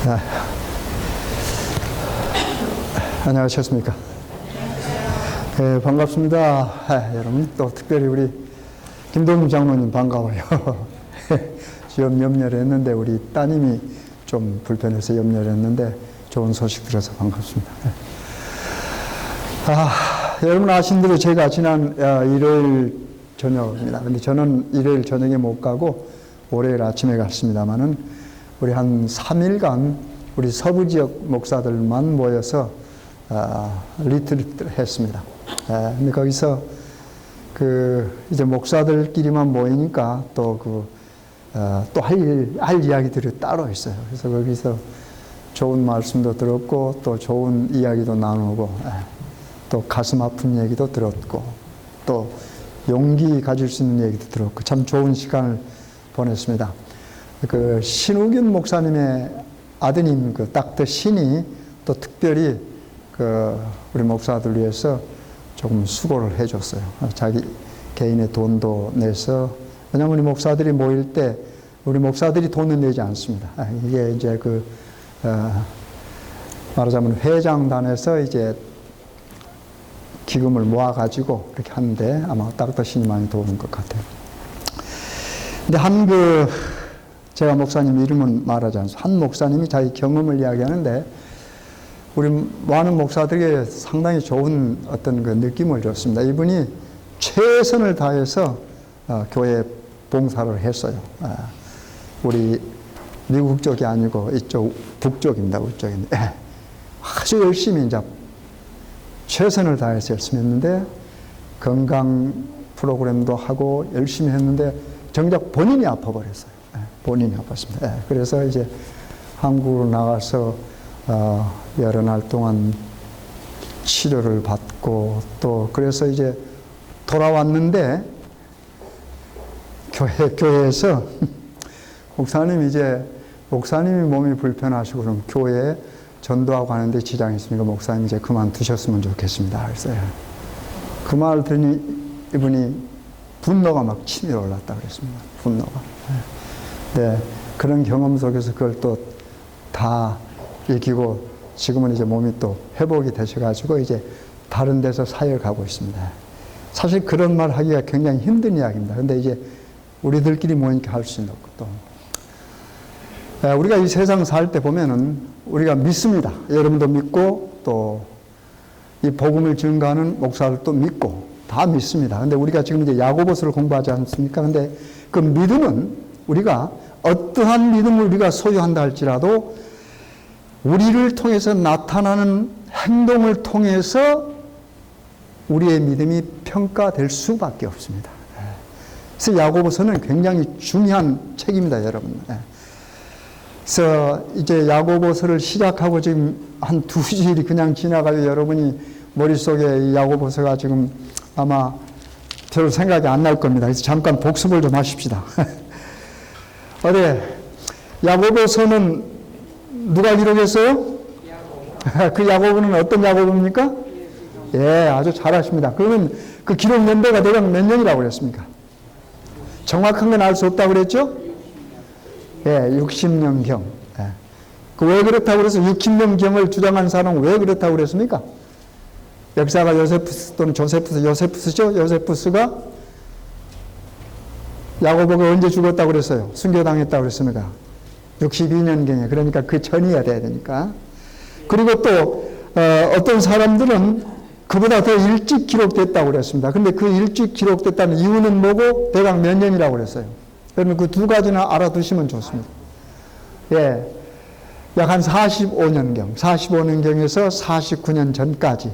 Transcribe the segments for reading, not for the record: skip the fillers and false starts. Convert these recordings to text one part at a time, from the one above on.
자, 안녕하셨습니까? 네, 반갑습니다. 여러분, 또 특별히 우리 김동민 장로님 반가워요. 시험 염려를 했는데 우리 따님이 좀 불편해서 염려를 했는데 좋은 소식 들어서 반갑습니다. 여러분 아신 대로 제가 지난 일요일 저녁입니다. 근데 저는 일요일 저녁에 못 가고 월요일 아침에 갔습니다만은 우리 한 3일간 우리 서부 지역 목사들만 모여서 리트리트를 했습니다. 근데 거기서 이제 목사들끼리만 모이니까 또 할 이야기들이 따로 있어요. 그래서 거기서 좋은 말씀도 들었고 또 좋은 이야기도 나누고 또 가슴 아픈 얘기도 들었고 또 용기 가질 수 있는 얘기도 들었고 참 좋은 시간을 보냈습니다. 신우균 목사님의 아드님 닥터 신이 또 특별히 우리 목사들 위해서 조금 수고를 해줬어요. 자기 개인의 돈도 내서, 왜냐하면 우리 목사들이 모일 때 우리 목사들이 돈을 내지 않습니다. 이게 이제 말하자면 회장단에서 이제 기금을 모아가지고 이렇게 하는데 아마 닥터 신이 많이 도운 것 같아요. 근데 제가 목사님 이름은 말하지 않습니다. 한 목사님이 자기 경험을 이야기하는데 우리 많은 목사들에게 상당히 좋은 어떤 느낌을 줬습니다. 이분이 최선을 다해서 교회 봉사를 했어요. 우리 미국 쪽이 아니고 이쪽 북쪽입니다. 북쪽인데 아주 열심히 이제 최선을 다해서 열심히 했는데 건강 프로그램도 하고 열심히 했는데 정작 본인이 아파버렸어요. 본인이 아팠습니다. 그래서 이제 한국으로 나가서 여러 날 동안 치료를 받고 또 그래서 이제 돌아왔는데 교회에서 목사님이 몸이 불편하시고 그럼 교회에 전도하고 하는데 지장이 있으니까 목사님 이제 그만두셨으면 좋겠습니다. 그래서 그 말을 들으니 이분이 분노가 막 치밀어 올랐다 그랬습니다. 분노가. 네, 그런 경험 속에서 그걸 또 다 이기고 지금은 이제 몸이 또 회복이 되셔가지고 이제 다른 데서 사역을 가고 있습니다. 사실 그런 말 하기가 굉장히 힘든 이야기입니다. 근데 이제 우리들끼리 모이니까 할 수 있는 것도. 우리가 이 세상 살 때 보면은 우리가 믿습니다. 여러분도 믿고 또 이 복음을 증거하는 목사들도 믿고 다 믿습니다. 근데 우리가 지금 이제 야고보서를 공부하지 않습니까? 근데 그 믿음은 우리가 어떠한 믿음을 우리가 소유한다 할지라도 우리를 통해서 나타나는 행동을 통해서 우리의 믿음이 평가될 수밖에 없습니다. 그래서 야고보서는 굉장히 중요한 책입니다, 여러분. 그래서 이제 야고보서를 시작하고 지금 한 2주일이 그냥 지나가요. 여러분이 머릿속에 이 야고보서가 지금 아마 별로 생각이 안 날 겁니다. 그래서 잠깐 복습을 좀 하십시다. 야고보서는 누가 기록했어요? 그 야고보는 어떤 야고보입니까? 예, 아주 잘하십니다. 그러면 그 기록 연도가 대략 몇 년이라고 그랬습니까? 정확한 건 알 수 없다고 그랬죠? 예, 60년경. 예. 왜 그렇다고 그래서 60년경을 주장한 사람은 왜 그렇다고 그랬습니까? 역사가 요세푸스 또는 요세푸스죠? 요세푸스가 야고보가 언제 죽었다고 그랬어요? 순교당했다고 그랬습니다. 62년경에. 그러니까 그 전이어야 되니까. 그리고 또 어떤 사람들은 그보다 더 일찍 기록됐다고 그랬습니다. 근데 그 일찍 기록됐다는 이유는 뭐고 대략 몇 년이라고 그랬어요. 그러면 그 두 가지나 알아두시면 좋습니다. 예, 약 한 45년경, 45년경에서 49년 전까지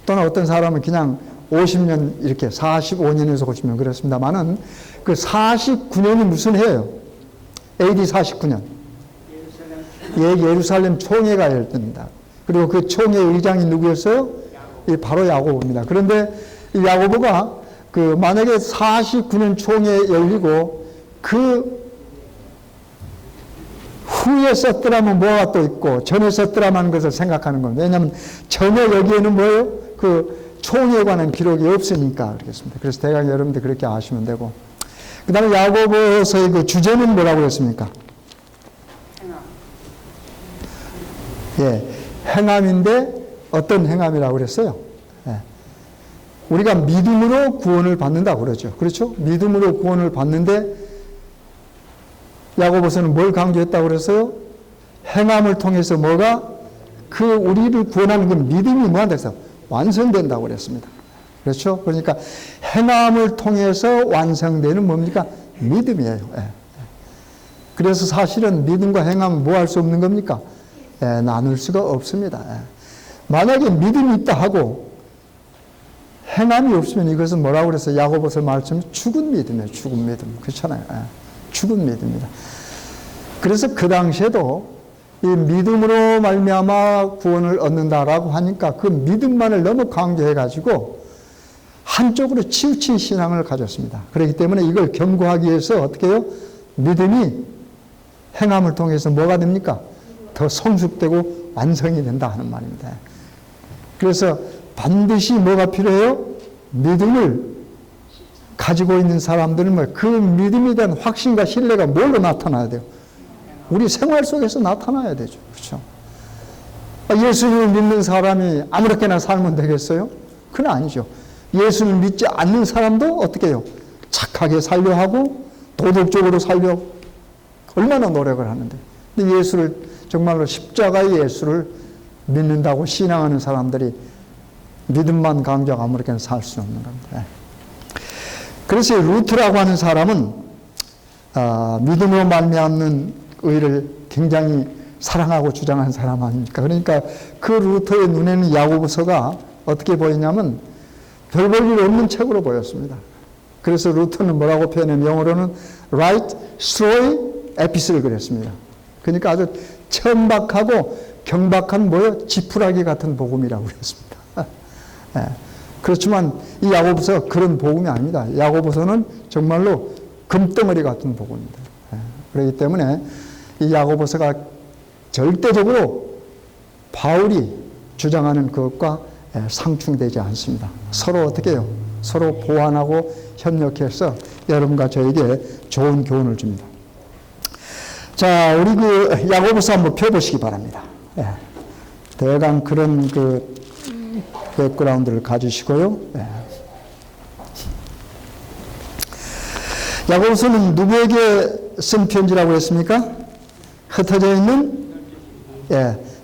또는 어떤 사람은 그냥 50년 이렇게 45년에서 50년 그렇습니다만은 그 49년이 무슨 해예요? AD 49년. 예루살렘 총회가 열립니다. 그리고 그 총회 의장이 누구였어요? 바로 야고보입니다. 그런데 이 야고보가 만약에 49년 총회 열리고 그 후에 썼더라면 뭐가 또 있고 전에 썼더라면 하는 것을 생각하는 겁니다. 왜냐하면 전혀 여기에는 뭐예요? 총회에 관한 기록이 없으니까 그렇겠습니다. 그래서 대강 여러분들 그렇게 아시면 되고. 그 다음에 야고보서의 주제는 뭐라고 했습니까? 예, 행함인데 어떤 행함이라고 그랬어요? 예. 우리가 믿음으로 구원을 받는다고 그러죠. 그렇죠? 믿음으로 구원을 받는데 야고보서는 뭘 강조했다고 그랬어요? 행함을 통해서 뭐가? 그 우리를 구원하는 그 믿음이 뭐한다 해서 완성된다고 그랬습니다. 그렇죠? 그러니까 행함을 통해서 완성되는 뭡니까? 믿음이에요. 예. 그래서 사실은 믿음과 행함은 뭐 할 수 없는 겁니까? 예, 나눌 수가 없습니다. 예. 만약에 믿음이 있다 하고 행함이 없으면 이것은 뭐라고 그래서 야고보서 말씀 죽은 믿음이에요. 죽은 믿음. 그렇잖아요. 예. 죽은 믿음입니다. 그래서 그 당시에도 이 믿음으로 말미암아 구원을 얻는다라고 하니까 그 믿음만을 너무 강조해가지고 한쪽으로 치우친 신앙을 가졌습니다. 그렇기 때문에 이걸 견고하기 위해서 어떻게 해요? 믿음이 행함을 통해서 뭐가 됩니까? 더 성숙되고 완성이 된다 하는 말입니다. 그래서 반드시 뭐가 필요해요? 믿음을 가지고 있는 사람들은 그 믿음에 대한 확신과 신뢰가 뭘로 나타나야 돼요? 우리 생활 속에서 나타나야 되죠. 그렇죠? 예수님을 믿는 사람이 아무렇게나 살면 되겠어요? 그건 아니죠. 예수를 믿지 않는 사람도 어떻게 해요? 착하게 살려 하고 도덕적으로 살려 얼마나 노력을 하는데. 근데 예수를 정말로 십자가의 예수를 믿는다고 신앙하는 사람들이 믿음만 강조하고 아무렇게나 살 수는 없는 겁니다. 그래서 루트라고 하는 사람은 믿음으로 말미암는 의를 굉장히 사랑하고 주장한 사람 아닙니까? 그러니까 그 루터의 눈에는 야고보서가 어떻게 보이냐면 별 볼 일 없는 책으로 보였습니다. 그래서 루터는 뭐라고 표현하면 영어로는 right story epistle을 그랬습니다. 그러니까 아주 천박하고 경박한 뭐요? 지푸라기 같은 복음이라고 그랬습니다. 예. 그렇지만 이 야고보서 그런 복음이 아닙니다. 야고보서는 정말로 금덩어리 같은 복음입니다. 예. 그렇기 때문에 이 야고보서가 절대적으로 바울이 주장하는 것과 상충되지 않습니다. 서로 어떻게 해요? 서로 보완하고 협력해서 여러분과 저에게 좋은 교훈을 줍니다. 자, 우리 그 야고보서 한번 펴보시기 바랍니다. 예. 대강 그런 그 백그라운드를 가지시고요. 예. 야고보서는 누구에게 쓴 편지라고 했습니까? 흩어져 있는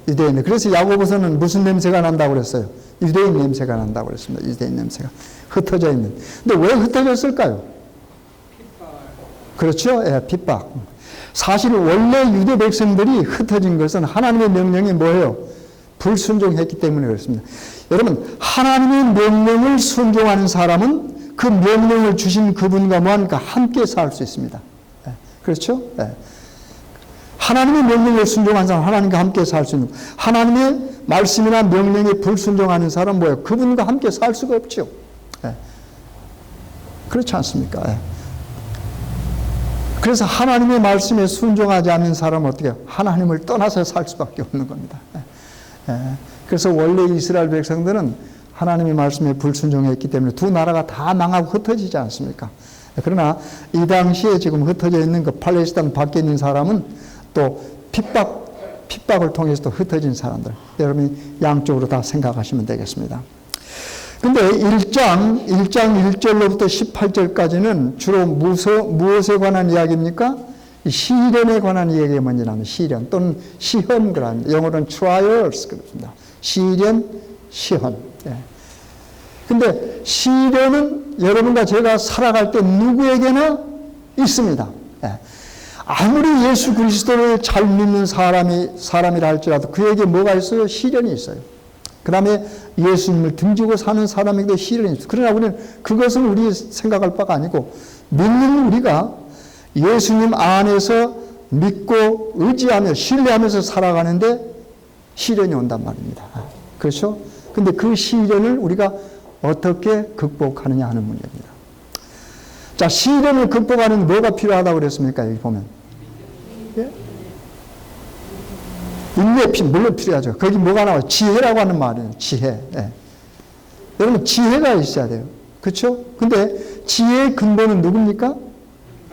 유대인. 그래서 야고보서는 무슨 냄새가 난다고 그랬어요? 유대인 냄새가 난다고 그랬습니다. 유대인 냄새가 흩어져 있는. 근데 왜 흩어졌을까요? 그렇죠? 핍박. 사실 원래 유대 백성들이 흩어진 것은 하나님의 명령이 뭐예요? 불순종했기 때문에 그렇습니다. 여러분, 하나님의 명령을 순종하는 사람은 그 명령을 주신 그분과 뭐하니까 함께 살 수 있습니다. 그렇죠? 하나님의 명령을 순종하는 사람, 하나님과 함께 살 수 있는, 하나님의 말씀이나 명령에 불순종하는 사람은 뭐예요? 그분과 함께 살 수가 없죠. 그렇지 않습니까? 그래서 하나님의 말씀에 순종하지 않는 사람은 어떻게 해요? 하나님을 떠나서 살 수밖에 없는 겁니다. 그래서 원래 이스라엘 백성들은 하나님의 말씀에 불순종했기 때문에 두 나라가 다 망하고 흩어지지 않습니까? 그러나 이 당시에 지금 흩어져 있는 그 팔레스타인 밖에 있는 사람은 또 핍박을 통해서 또 흩어진 사람들. 여러분이 양쪽으로 다 생각하시면 되겠습니다. 근데 1장 1절로부터 18절까지는 주로 무엇에 관한 이야기입니까? 시련에 관한 이야기가 뭔지라면 시련 또는 시험 그런 영어로는 trials 그렇습니다. 시련, 시험. 근데 시련은 여러분과 제가 살아갈 때 누구에게나 있습니다. 아무리 예수 그리스도를 잘 믿는 사람이라 할지라도 그에게 뭐가 있어요? 시련이 있어요. 그 다음에 예수님을 등지고 사는 사람에게도 시련이 있어요. 그러나 우리는 그것은 우리 생각할 바가 아니고 믿는 우리가 예수님 안에서 믿고 의지하며 신뢰하면서 살아가는데 시련이 온단 말입니다. 그렇죠? 근데 그 시련을 우리가 어떻게 극복하느냐 하는 문제입니다. 자, 시련을 극복하는 뭐가 필요하다고 그랬습니까? 여기 보면. 예? 인내 물론 필요하죠. 거기 뭐가 나와요? 지혜라고 하는 말이에요. 지혜. 여러분, 지혜가 있어야 돼요. 그렇죠? 근데 지혜의 근본은 누굽니까?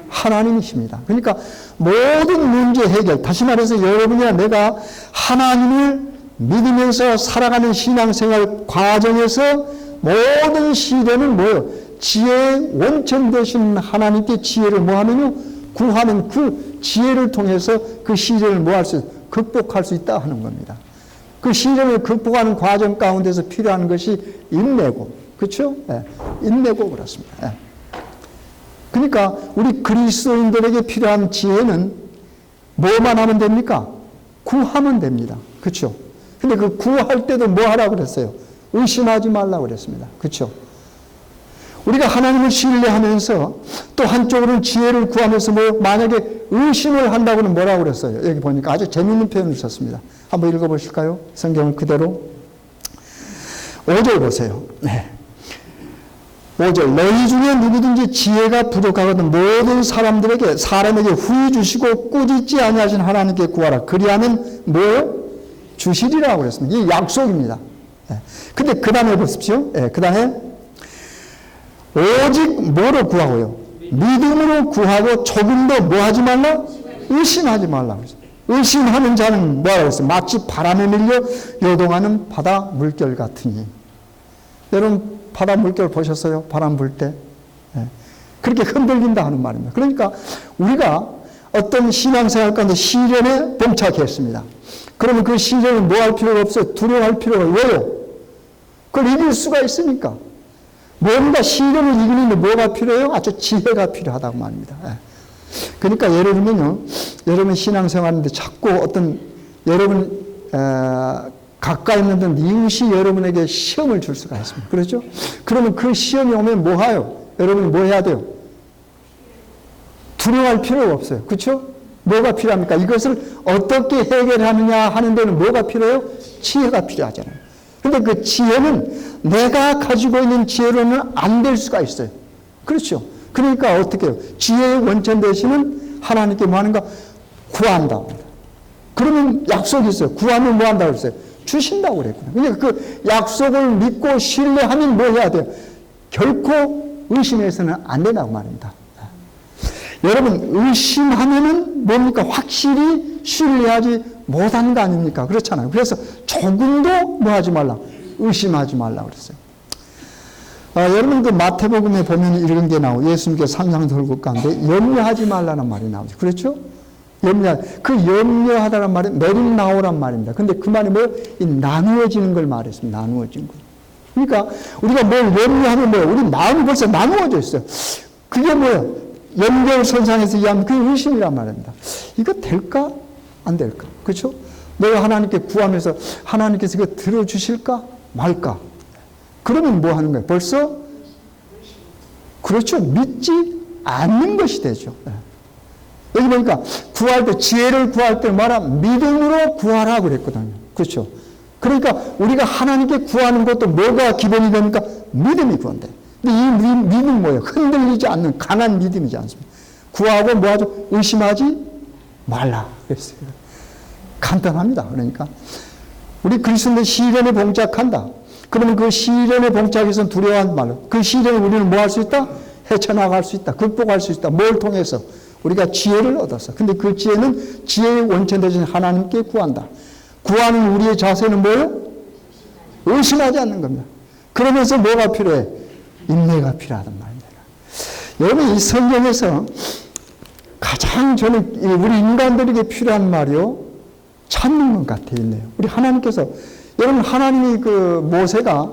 하나님이십니다. 그러니까 모든 문제 해결, 다시 말해서 여러분이나 내가 하나님을 믿으면서 살아가는 신앙생활 과정에서 모든 시련은 뭐예요? 지혜의 원천 되신 하나님께 지혜를 뭐 하느냐? 구하는 그 지혜를 통해서 그 시련을 뭐 할 수, 극복할 수 있다 하는 겁니다. 그 시련을 극복하는 과정 가운데서 필요한 것이 인내고, 그렇죠? 예, 인내고 그렇습니다. 예. 그러니까 우리 그리스도인들에게 필요한 지혜는 뭐만 하면 됩니까? 구하면 됩니다. 그렇죠? 근데 그 구할 때도 뭐 하라고 그랬어요? 의심하지 말라고 그랬습니다. 그렇죠? 우리가 하나님을 신뢰하면서 또 한쪽으로는 지혜를 구하면서 뭐 만약에 의심을 한다고는 뭐라고 그랬어요? 여기 보니까 아주 재미있는 표현을 썼습니다. 한번 읽어보실까요? 성경을 그대로. 5절 보세요. 네. 5절. 너희 중에 누구든지 지혜가 부족하거든 모든 사람에게 후히 주시고 꾸짖지 아니하신 하나님께 구하라. 그리하면 뭐예요? 주시리라고 그랬습니다. 이게 약속입니다. 근데 그 다음에 보십시오. 그 다음에 오직 뭐로 구하고요? 믿음으로 구하고 조금도 뭐 하지 말라? 의심하지 말라. 의심하는 자는 뭐라고 했어요? 마치 바람에 밀려 요동하는 바다 물결 같으니. 여러분 바다 물결 보셨어요? 바람 불 때. 그렇게 흔들린다 하는 말입니다. 그러니까 우리가 어떤 신앙생활 가운데 시련에 봉착했습니다. 그러면 그 시련을 뭐 할 필요가 없어요? 두려워할 필요가 왜요? 그걸 이길 수가 있으니까. 뭔가 시련을 이기는데 뭐가 필요해요? 아주 지혜가 필요하다고 말입니다. 그러니까 예를 들면요, 여러분 신앙생활인데 자꾸 어떤 여러분 가까이 있는 이웃이 여러분에게 시험을 줄 수가 있습니다. 그렇죠? 그러면 그 시험이 오면 뭐 해요? 여러분이 뭐 해야 돼요? 두려워할 필요가 없어요. 그렇죠? 뭐가 필요합니까? 이것을 어떻게 해결하느냐 하는 데는 뭐가 필요해요? 지혜가 필요하잖아요. 근데 그 지혜는 내가 가지고 있는 지혜로는 안 될 수가 있어요. 그렇죠? 그러니까 어떻게 해요? 지혜의 원천 되시는 하나님께 뭐 하는가? 구한다. 그러면 약속이 있어요. 구하면 뭐 한다고 그랬어요? 주신다고 그랬거든요. 그러니까 그 약속을 믿고 신뢰하면 뭐 해야 돼요? 결코 의심해서는 안 된다고 말입니다. 여러분 의심하면은 뭡니까? 확실히 신뢰하지 못한 거 아닙니까? 그렇잖아요. 그래서 조금도 뭐 하지 말라? 의심하지 말라 그랬어요. 여러분 그 마태복음에 보면 이런 게 나오고 예수님께서 산상설국 가운데 염려하지 말라는 말이 나오죠. 그렇죠? 그 염려하다는 말이 메릴나오란 말입니다. 근데 그 말이 뭐예요? 이 나누어지는 걸 말했습니다. 나누어진 거. 그러니까 우리가 뭘 염려하면 뭐예요? 우리 마음이 벌써 나누어져 있어요. 그게 뭐예요? 연결선상에서 이해하면 그게 의심이란 말입니다. 이거 될까? 안 될까? 그렇죠? 내가 하나님께 구하면서 하나님께서 이거 들어주실까? 말까? 그러면 뭐 하는 거예요? 벌써? 그렇죠. 믿지 않는 것이 되죠. 여기 보니까 구할 때, 지혜를 구할 때 말하면 믿음으로 구하라 그랬거든요. 그렇죠. 그러니까 우리가 하나님께 구하는 것도 뭐가 기본이 됩니까? 믿음이 구한대. 근데 이 믿음이 뭐예요? 흔들리지 않는 강한 믿음이지 않습니까? 구하고 뭐하죠? 의심하지 말라 그랬어요. 간단합니다. 그러니까 우리 그리스도인들 시련에 봉착한다. 그러면 그 시련에 봉착해서 두려워하지 말라. 그 시련을 우리는 뭐 할 수 있다? 헤쳐나갈 수 있다. 극복할 수 있다. 뭘 통해서? 우리가 지혜를 얻었어. 근데 그 지혜는 지혜의 원천 되신 하나님께 구한다. 구하는 우리의 자세는 뭐예요? 의심하지 않는 겁니다. 그러면서 뭐가 필요해? 인내가 필요하단 말입니다. 여러분 이 성경에서 가장 저는 우리 인간들에게 필요한 말이요. 찾는 것 같아 있네요. 우리 하나님께서 여러분 하나님이 그 모세가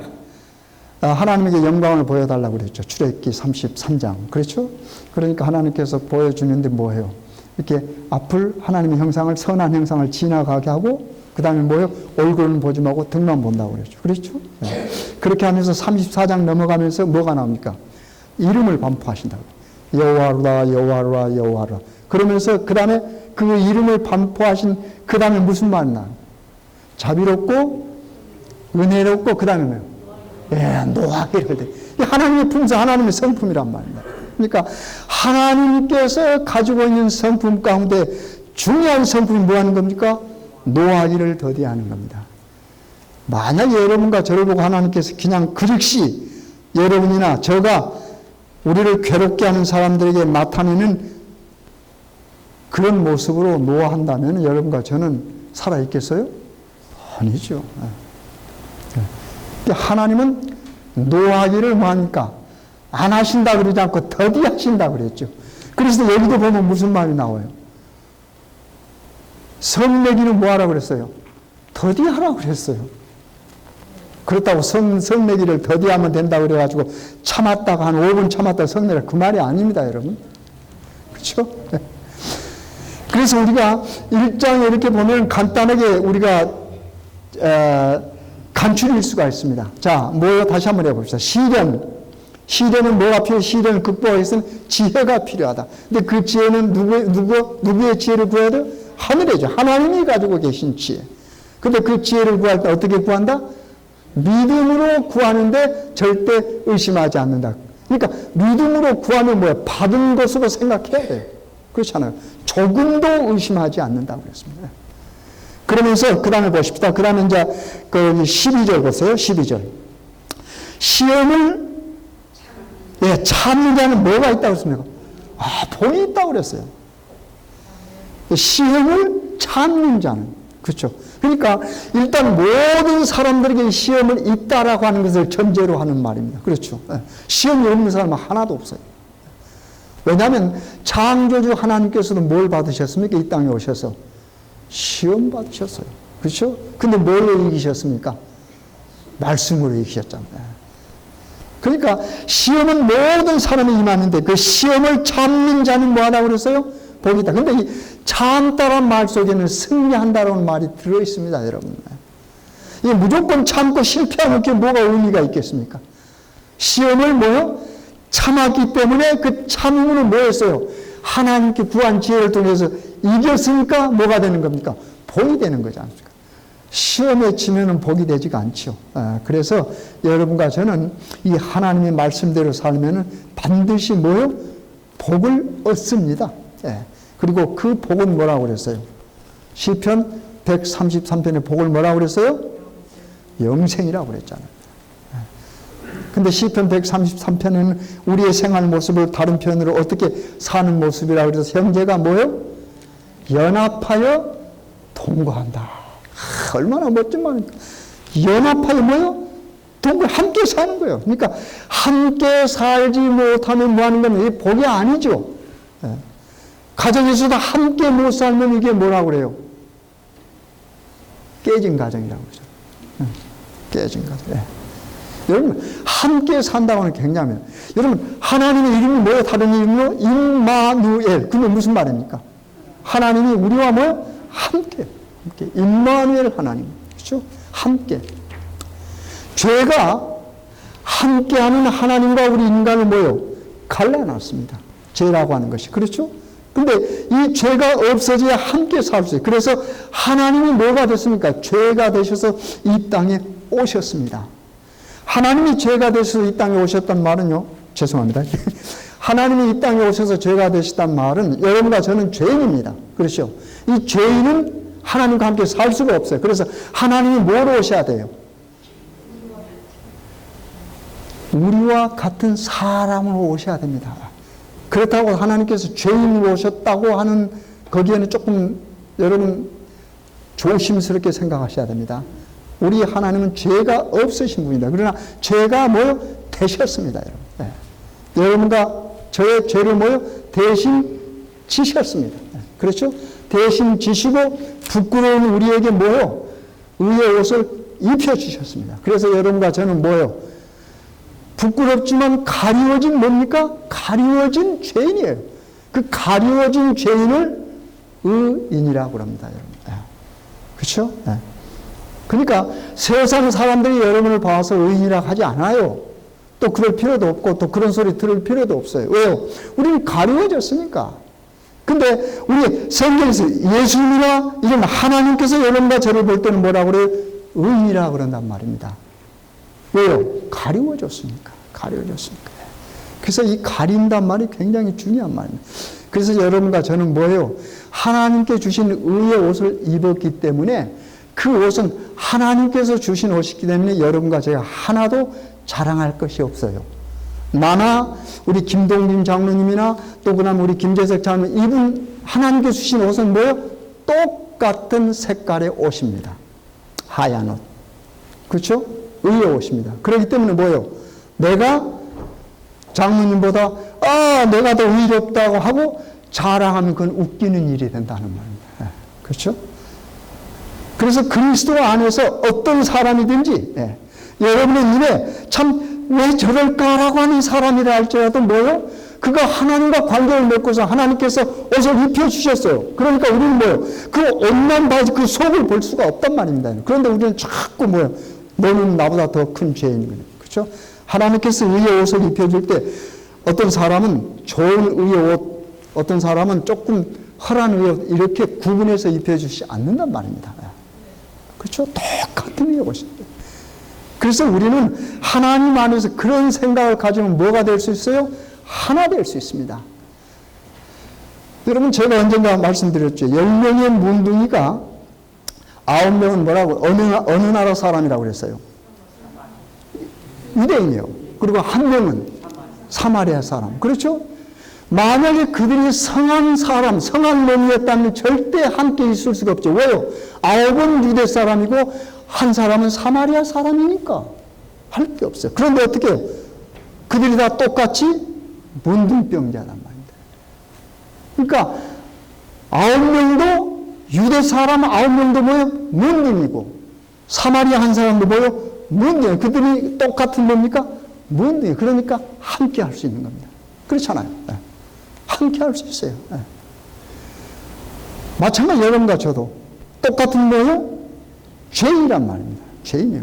하나님에게 영광을 보여달라고 그랬죠. 출애굽기 33장. 그렇죠? 그러니까 하나님께서 보여주는데 뭐예요? 이렇게 앞을 하나님의 형상을 선한 형상을 지나가게 하고 그 다음에 뭐예요? 얼굴은 보지 말고 등만 본다고 그랬죠. 그렇죠? 네. 그렇게 하면서 34장 넘어가면서 뭐가 나옵니까? 이름을 반포하신다고. 여호와라 여호와라 여호와라. 그러면서 그 다음에 그 이름을 반포하신 그 다음에 무슨 말이 나요? 자비롭고 은혜롭고 그 다음에 뭐예요? 예, 노하기를 돼. 하나님의 품성, 하나님의 성품이란 말입니다. 그러니까 하나님께서 가지고 있는 성품 가운데 중요한 성품이 뭐 하는 겁니까? 노하기를 더디하는 겁니다. 만약에 여러분과 저를 보고 하나님께서 그냥 그릇이 여러분이나 저가 우리를 괴롭게 하는 사람들에게 나타내는 그런 모습으로 노하한다면 여러분과 저는 살아있겠어요? 아니죠. 하나님은 노하기를 뭐하니까 안 하신다 그러지 않고 더디 하신다 그랬죠. 그래서 여기도 보면 무슨 말이 나와요? 성내기는 뭐하라 그랬어요? 더디 하라 그랬어요. 그렇다고 성내기를 더디 하면 된다 그래가지고 참았다가 한 5분 참았다가 성내라, 그 말이 아닙니다, 여러분. 그렇죠? 그래서 우리가 1장에 이렇게 보면 간단하게 우리가 간추릴 수가 있습니다. 자, 다시 한번 해봅시다. 시련은 뭐가 필요해? 시련을 극복하기 위해서는 지혜가 필요하다. 근데 그 지혜는 누구의 지혜를 구해야 돼요? 하늘이죠. 하나님이 가지고 계신 지혜. 근데 그 지혜를 구할 때 어떻게 구한다? 믿음으로 구하는데 절대 의심하지 않는다. 그러니까 믿음으로 구하면 뭐예요? 받은 것으로 생각해야 돼요. 그렇잖아요. 조금도 의심하지 않는다고 그랬습니다. 그러면서 그 다음에 보십시다. 그 다음에 이제 그 12절 보세요. 12절. 시험을 참는 자는 뭐가 있다고 했습니까? 본이 있다고 그랬어요. 시험을 참는 자는. 그렇죠. 그러니까 일단 모든 사람들에게 시험은 있다라고 하는 것을 전제로 하는 말입니다. 그렇죠. 시험이 없는 사람은 하나도 없어요. 왜냐하면 창조주 하나님께서도 뭘 받으셨습니까? 이 땅에 오셔서 시험 받으셨어요. 그렇죠? 근데 뭘로 이기셨습니까? 말씀으로 이기셨잖아요. 그러니까 시험은 모든 사람이 임하는데 그 시험을 참는 자는 뭐하다고 그랬어요? 복이다. 근데 이 참다란 말 속에는 승리한다라는 말이 들어있습니다, 여러분. 이게 무조건 참고 실패하는 게 뭐가 의미가 있겠습니까? 시험을 뭐요? 참았기 때문에 그 참음은 뭐였어요? 하나님께 구한 지혜를 통해서 이겼으니까 뭐가 되는 겁니까? 복이 되는 거지 않습니까? 시험에 치면은 복이 되지가 않죠. 그래서 여러분과 저는 이 하나님의 말씀대로 살면은 반드시 뭐요? 복을 얻습니다. 그리고 그 복은 뭐라고 그랬어요? 시편 133편의 복을 뭐라고 그랬어요? 영생이라고 그랬잖아요. 근데 시편 133편은 우리의 생활 모습을 다른 편으로 어떻게 사는 모습이라고 그래서 형제가 뭐요? 연합하여 동거한다. 얼마나 멋진 말입니까? 연합하여 뭐요? 함께 사는 거예요. 그러니까 함께 살지 못하면 뭐 하는 건 이게 복이 아니죠. 가정에서도 함께 못 살면 이게 뭐라고 그래요? 깨진 가정이라고 그러죠. 깨진 가정. 여러분, 함께 산다고 하는 게 굉장해요. 여러분, 하나님의 이름이 뭐예요? 다른 이름으로? 임마누엘. 그게 무슨 말입니까? 하나님이 우리와 뭐예요? 함께. 임마누엘 하나님. 그렇죠? 함께. 죄가 함께하는 하나님과 우리 인간을 뭐예요? 갈라놨습니다. 죄라고 하는 것이. 그렇죠? 근데 이 죄가 없어져야 함께 살 수 있어요. 그래서 하나님이 뭐가 됐습니까? 죄가 되셔서 이 땅에 오셨습니다. 하나님이 죄가 되셔서 이 땅에 오셨단 말은요. 죄송합니다. 하나님이 이 땅에 오셔서 죄가 되셨단 말은 여러분과 저는 죄인입니다. 그렇죠? 이 죄인은 하나님과 함께 살 수가 없어요. 그래서 하나님이 뭐로 오셔야 돼요? 우리와 같은 사람으로 오셔야 됩니다. 그렇다고 하나님께서 죄인으로 오셨다고 하는 거기에는 조금 여러분 조심스럽게 생각하셔야 됩니다. 우리 하나님은 죄가 없으신 분이다. 그러나 죄가 뭐요? 되셨습니다. 여러분. 여러분과 저의 죄를 뭐요? 대신 지셨습니다. 그렇죠? 대신 지시고 부끄러운 우리에게 뭐요? 의의 옷을 입혀주셨습니다. 그래서 여러분과 저는 뭐요? 부끄럽지만 가리워진 뭡니까? 가리워진 죄인이에요. 그 가리워진 죄인을 의인이라고 합니다, 여러분. 그렇죠? 그러니까 세상 사람들이 여러분을 봐서 의인이라고 하지 않아요. 또 그럴 필요도 없고 또 그런 소리 들을 필요도 없어요. 왜요? 우리는 가리워졌으니까. 근데 우리 성경에서 예수님이나 이런 하나님께서 여러분과 저를 볼 때는 뭐라고 그래요? 의인이라고 그런단 말입니다. 왜요? 가리워졌으니까. 가리워졌으니까. 그래서 이 가린단 말이 굉장히 중요한 말입니다. 그래서 여러분과 저는 뭐예요? 하나님께 주신 의의 옷을 입었기 때문에 그 옷은 하나님께서 주신 옷이기 때문에 여러분과 제가 하나도 자랑할 것이 없어요. 나나 우리 김동림 장로님이나 또 그다음 우리 김재석 장로님 이분 하나님께 주신 옷은 뭐예요? 똑같은 색깔의 옷입니다. 하얀 옷. 그렇죠? 의의 옷입니다. 그렇기 때문에 뭐예요? 내가 장로님보다 내가 더 의롭다고 하고 자랑하면 그건 웃기는 일이 된다는 말입니다. 그렇죠? 그래서 그리스도 안에서 어떤 사람이든지 여러분의 눈에 참 왜 저럴까라고 하는 사람이라 할지라도 뭐요? 그가 하나님과 관계를 맺고서 하나님께서 옷을 입혀주셨어요. 그러니까 우리는 뭐요? 그 옷만 봐야지 그 속을 볼 수가 없단 말입니다. 그런데 우리는 자꾸 뭐요? 너는 나보다 더 큰 죄인이거든요. 그렇죠? 하나님께서 의의 옷을 입혀줄 때 어떤 사람은 좋은 의의 옷, 어떤 사람은 조금 헐한 의의 옷 이렇게 구분해서 입혀주시지 않는단 말입니다. 그렇죠? 똑같은 의의 옷입니다. 그래서 우리는 하나님 안에서 그런 생각을 가지면 뭐가 될 수 있어요? 하나 될 수 있습니다. 여러분 제가 언젠가 말씀드렸죠. 10명의 문둥이가 9명은 뭐라고 어느 나라 사람이라고 그랬어요? 유대인이요. 그리고 1명은 사마리아 사람. 그렇죠? 만약에 그들이 성한 사람, 성한 놈이었다면 절대 함께 있을 수가 없죠. 왜요? 9은 유대 사람이고 한 사람은 사마리아 사람이니까 할 게 없어요. 그런데 어떻게 해요? 그들이 다 똑같이 문둥병자란 말입니다. 그러니까 9명도 유대 사람 9명도 뭐예요? 문둥이고 사마리아 한 사람도 뭐예요? 문둥이. 그들이 똑같은 뭡니까? 문둥이. 그러니까 함께 할 수 있는 겁니다. 그렇잖아요. 함께 할 수 있어요. 마찬가지 여러분과 저도 똑같은 뭐예요? 죄인이란 말입니다. 죄인이요.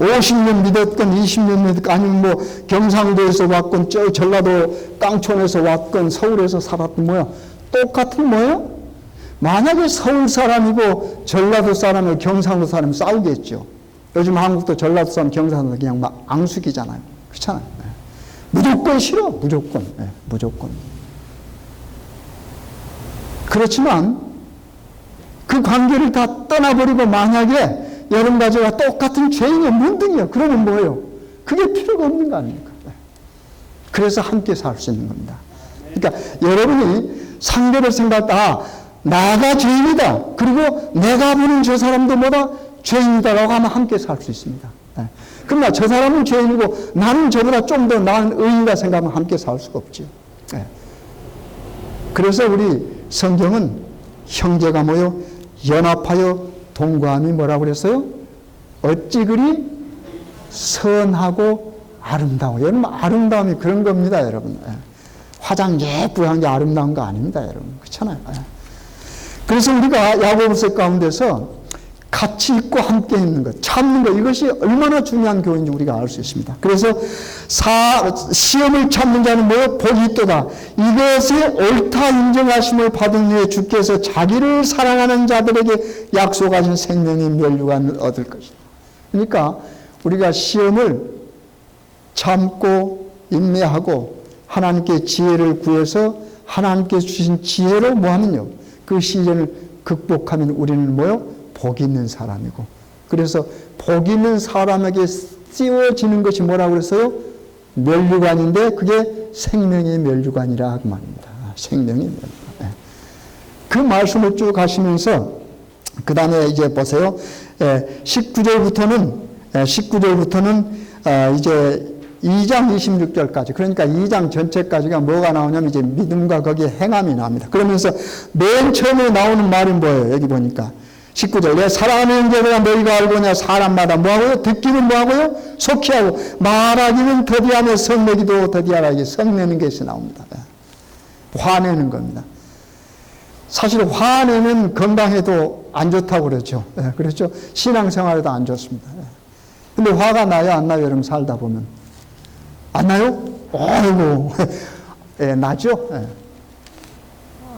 50년 믿었건 20년 믿었건 아니면 뭐 경상도에서 왔건 저 전라도 깡촌에서 왔건 서울에서 살았던 뭐야 똑같은 뭐예요? 만약에 서울 사람이고 전라도 사람이고 경상도 사람이 싸우겠죠. 요즘 한국도 전라도 사람 경상도 그냥 막 앙숙이잖아요. 그렇잖아요. 무조건 싫어. 무조건. 무조건. 그렇지만 그 관계를 다 떠나버리고 만약에 여러분과 제가 똑같은 죄인의 문둥이요. 그러면 뭐예요? 그게 필요가 없는 거 아닙니까? 그래서 함께 살 수 있는 겁니다. 그러니까 여러분이 상대를 생각할 때 나가 죄인이다. 그리고 내가 보는 저 사람도 뭐다? 죄인이다라고 하면 함께 살 수 있습니다. 그러나 저 사람은 죄인이고 나는 저보다 좀 더 나은 의인이다 생각하면 함께 살 수가 없죠. 그래서 우리 성경은 형제가 모여 연합하여 동거함이 뭐라고 그랬어요? 어찌 그리 선하고 아름다워. 여러분 아름다움이 그런 겁니다. 여러분. 화장 예쁘게 한 게 아름다운 거 아닙니다. 여러분. 그렇잖아요. 그래서 우리가 야고보서 가운데서 같이 있고 함께 있는 것, 참는 것, 이것이 얼마나 중요한 교훈인지 우리가 알 수 있습니다. 그래서 시험을 참는 자는 뭐요? 복이 있도다. 이것에 옳다 인정하심을 받은 후에 주께서 자기를 사랑하는 자들에게 약속하신 생명의 면류관을 얻을 것이다. 그러니까 우리가 시험을 참고 인내하고 하나님께 지혜를 구해서 하나님께 주신 지혜로 뭐하면요? 그 시련을 극복하면 우리는 뭐요? 복 있는 사람이고, 그래서 복 있는 사람에게 씌워지는 것이 뭐라고 그랬어요? 면류관인데 그게 생명의 면류관이라 그 말입니다. 생명의 면류관. 그 말씀을 쭉 하시면서 그 다음에 이제 보세요. 19절부터는 이제 2장 26절까지, 그러니까 2장 전체까지가 뭐가 나오냐면 이제 믿음과 거기에 행함이 나옵니다. 그러면서 맨 처음에 나오는 말이 뭐예요? 여기 보니까 19절. 내 사랑하는 형제들아 너희가 알고냐? 사람마다 뭐하고요? 듣기는 뭐하고요? 속히 하고 말하기는 더디하며 성내기도 더디하라. 이게 성내는 것이 나옵니다. 화내는 겁니다. 사실 화내는 건강에도 안 좋다고 그러죠. 그렇죠? 신앙생활에도 안 좋습니다. 근데 화가 나요? 안 나요? 여러분 살다 보면. 안 나요? 아이고. 나죠?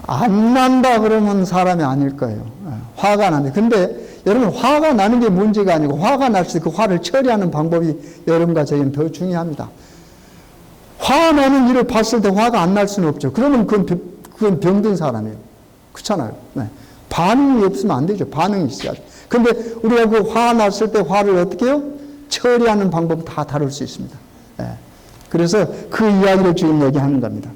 안 난다 그러면 사람이 아닐 거예요. 화가 나는데. 근데 여러분 화가 나는 게 문제가 아니고 화가 날 때 그 화를 처리하는 방법이 여러분과 저희는 더 중요합니다. 화나는 일을 봤을 때 화가 안 날 수는 없죠. 그러면 그건 병든 사람이에요. 그렇잖아요. 반응이 없으면 안 되죠. 반응이 있어야죠. 근데 우리가 그 화 났을 때 화를 어떻게 해요? 처리하는 방법 다 다룰 수 있습니다. 그래서 그 이야기를 지금 얘기하는 겁니다.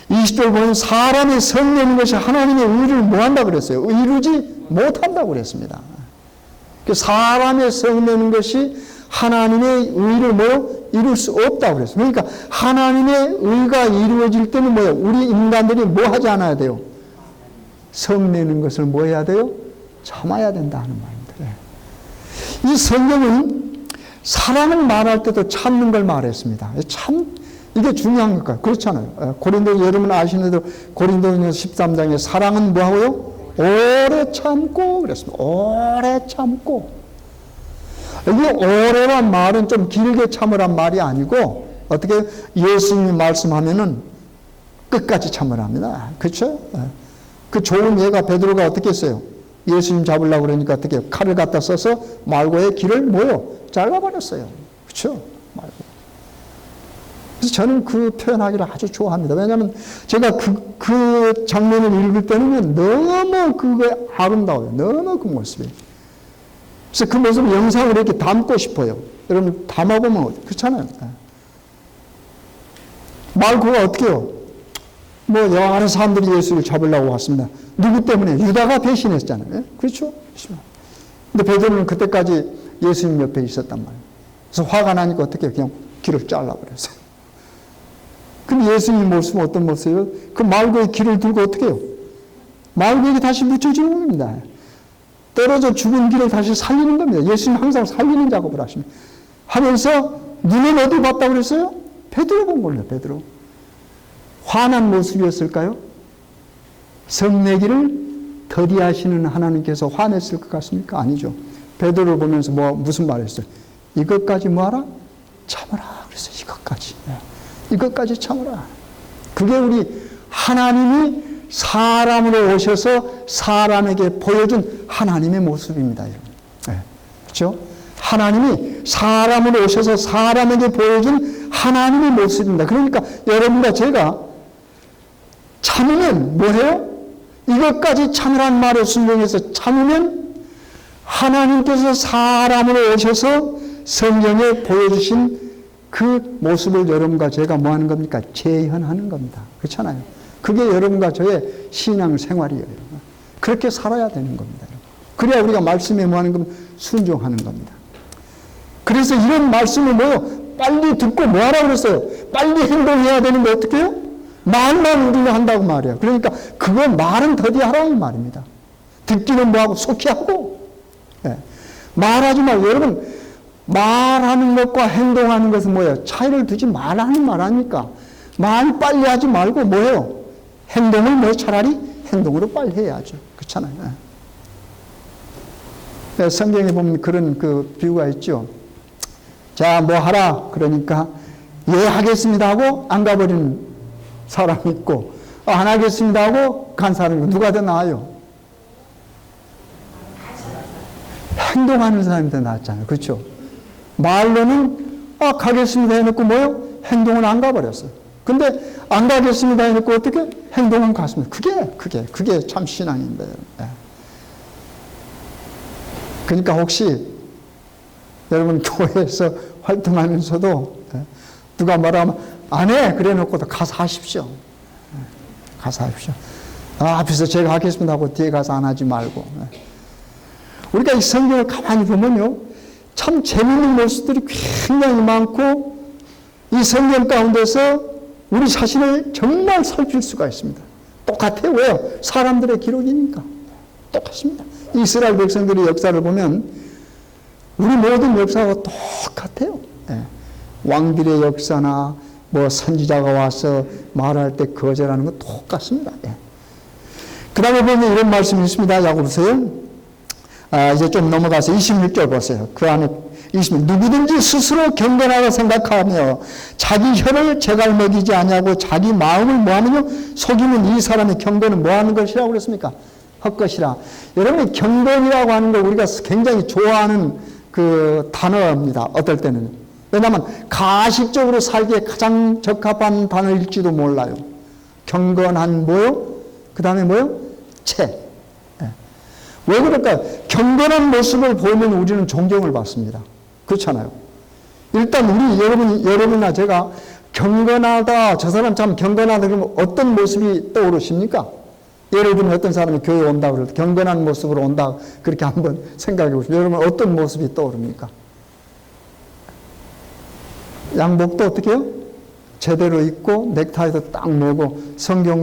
20절 보면 사람이 성내는 것이 하나님의 의를 뭐한다고 그랬어요? 이루지 못한다고 그랬습니다. 그 사람의 성내는 것이 하나님의 의를 이룰 수 없다고 그랬어요. 그러니까 하나님의 의가 이루어질 때는 우리 인간들이 뭐 하지 않아야 돼요? 성내는 것을 뭐 해야 돼요? 참아야 된다 하는 말입니다. 이 성경은 사랑을 말할 때도 참는 걸 말했습니다. 이게 중요한 것 같아요. 그렇잖아요. 여러분 아시는 대로 고린도전서 13장에 사랑은 뭐 하고요? 오래 참고 그랬습니다. 오래 참고. 여기 오래란 말은 좀 길게 참으란 말이 아니고 어떻게 예수님이 말씀하면은 끝까지 참으랍니다. 그렇죠? 그 좋은 예가 베드로가 어떻게 했어요? 예수님 잡으려고 그러니까 어떻게 칼을 갖다 써서 말고의 길을 잘라버렸어요. 그렇죠? 말고. 그래서 저는 그 표현하기를 아주 좋아합니다. 왜냐하면 제가 그 장면을 읽을 때는 너무 그게 아름다워요. 너무 그 모습이. 그래서 그 모습을 영상으로 이렇게 담고 싶어요. 여러분 담아보면 그렇잖아요. 말고가 어떻게 해요? 여러 사람들이 예수를 잡으려고 왔습니다. 누구 때문에? 유다가 배신했잖아요. 그렇죠? 근데 베드로는 그때까지 예수님 옆에 있었단 말이에요. 그래서 화가 나니까 어떻게 해요? 그냥 길을 잘라버렸어요. 그럼 예수님 모습은 어떤 모습이에요? 그 말고의 길을 들고 어떻게 해요? 말고에게 다시 묻혀주는 겁니다. 떨어져 죽은 길을 다시 살리는 겁니다. 예수님 항상 살리는 작업을 하면서 눈은 어디 봤다고 그랬어요? 베드로 본 걸요. 베드로. 화난 모습이었을까요? 성내기를 더디하시는 하나님께서 화냈을 것 같습니까? 아니죠. 베드로를 보면서 무슨 말을 했어요? 이것까지 뭐하라? 참으라. 그랬어요. 이것까지. 이것까지 참으라. 그게 우리 하나님이 사람으로 오셔서 사람에게 보여준 하나님의 모습입니다. 여러분. 그렇죠? 하나님이 사람으로 오셔서 사람에게 보여준 하나님의 모습입니다. 그러니까 여러분과 제가 참으면 뭐해요? 이것까지 참으란 말을 순종해서 참으면 하나님께서 사람으로 오셔서 성경에 보여주신 그 모습을 여러분과 제가 뭐 하는 겁니까? 재현하는 겁니다. 그렇잖아요. 그게 여러분과 저의 신앙 생활이에요. 그렇게 살아야 되는 겁니다. 그래야 우리가 말씀에 뭐 하는 겁니까? 순종하는 겁니다. 그래서 이런 말씀을 빨리 듣고 뭐 하라고 그랬어요? 빨리 행동해야 되는데 어떻게 해요? 말만 우리가 한다고 말이에요. 그러니까 그거 말은 더디하라는 말입니다. 듣기는 뭐하고 속히 하고. 말하지 말고 여러분 말하는 것과 행동하는 것은 뭐예요? 차이를 두지 말라는 말 아닙니까? 말 빨리 하지 말고 뭐예요? 행동을 차라리 행동으로 빨리 해야죠. 그렇잖아요. 성경에 보면 그런 그 비유가 있죠. 자, 뭐 하라. 그러니까 예 하겠습니다 하고 안 가버리는 사람이 있고 안 하겠습니다 하고 간 사람이 있고 누가 더 나아요? 행동하는 사람이 더 낫잖아요. 그렇죠? 말로는 가겠습니다 해놓고 뭐요? 행동은 안 가버렸어요. 근데 안 가겠습니다 해놓고 어떻게? 행동은 갔습니다. 그게 참 신앙입니다. 그러니까 혹시 여러분 교회에서 활동하면서도 누가 말하면 안 해! 그래 놓고도 가서 하십시오. 가서 하십시오. 앞에서 제가 하겠습니다 하고 뒤에 가서 안 하지 말고. 우리가 이 성경을 가만히 보면요. 참 재밌는 모습들이 굉장히 많고 이 성경 가운데서 우리 자신을 정말 살필 수가 있습니다. 똑같아요. 왜요? 사람들의 기록이니까. 똑같습니다. 이스라엘 백성들의 역사를 보면 우리 모든 역사가 똑같아요. 왕들의 역사나 선지자가 와서 말할 때 거절하는 건 똑같습니다. 그 다음에 보면 이런 말씀이 있습니다. 야고보서요. 이제 좀 넘어가서 26절 보세요. 그 안에 20절. 누구든지 스스로 경건하게 생각하며 자기 혀를 제갈 먹이지 아니하고 자기 마음을 뭐하느냐 속이면 이 사람의 경건은 뭐하는 것이라고 그랬습니까? 헛것이라. 여러분 경건이라고 하는 거 우리가 굉장히 좋아하는 그 단어입니다. 어떨 때는. 왜냐하면 가식적으로 살기에 가장 적합한 단어일지도 몰라요. 경건한 뭐요? 그 다음에 뭐요? 채. 왜 그럴까요? 경건한 모습을 보면 우리는 존경을 받습니다. 그렇잖아요. 일단 여러분이나 제가 경건하다, 저 사람 참 경건하다 그러면 어떤 모습이 떠오르십니까? 예를 들면 어떤 사람이 교회 온다고 그럴 때 경건한 모습으로 온다. 그렇게 한번 생각해 보시죠. 여러분 어떤 모습이 떠오릅니까? 양복도 어떻게 해요? 제대로 입고 넥타이도 딱 매고 성경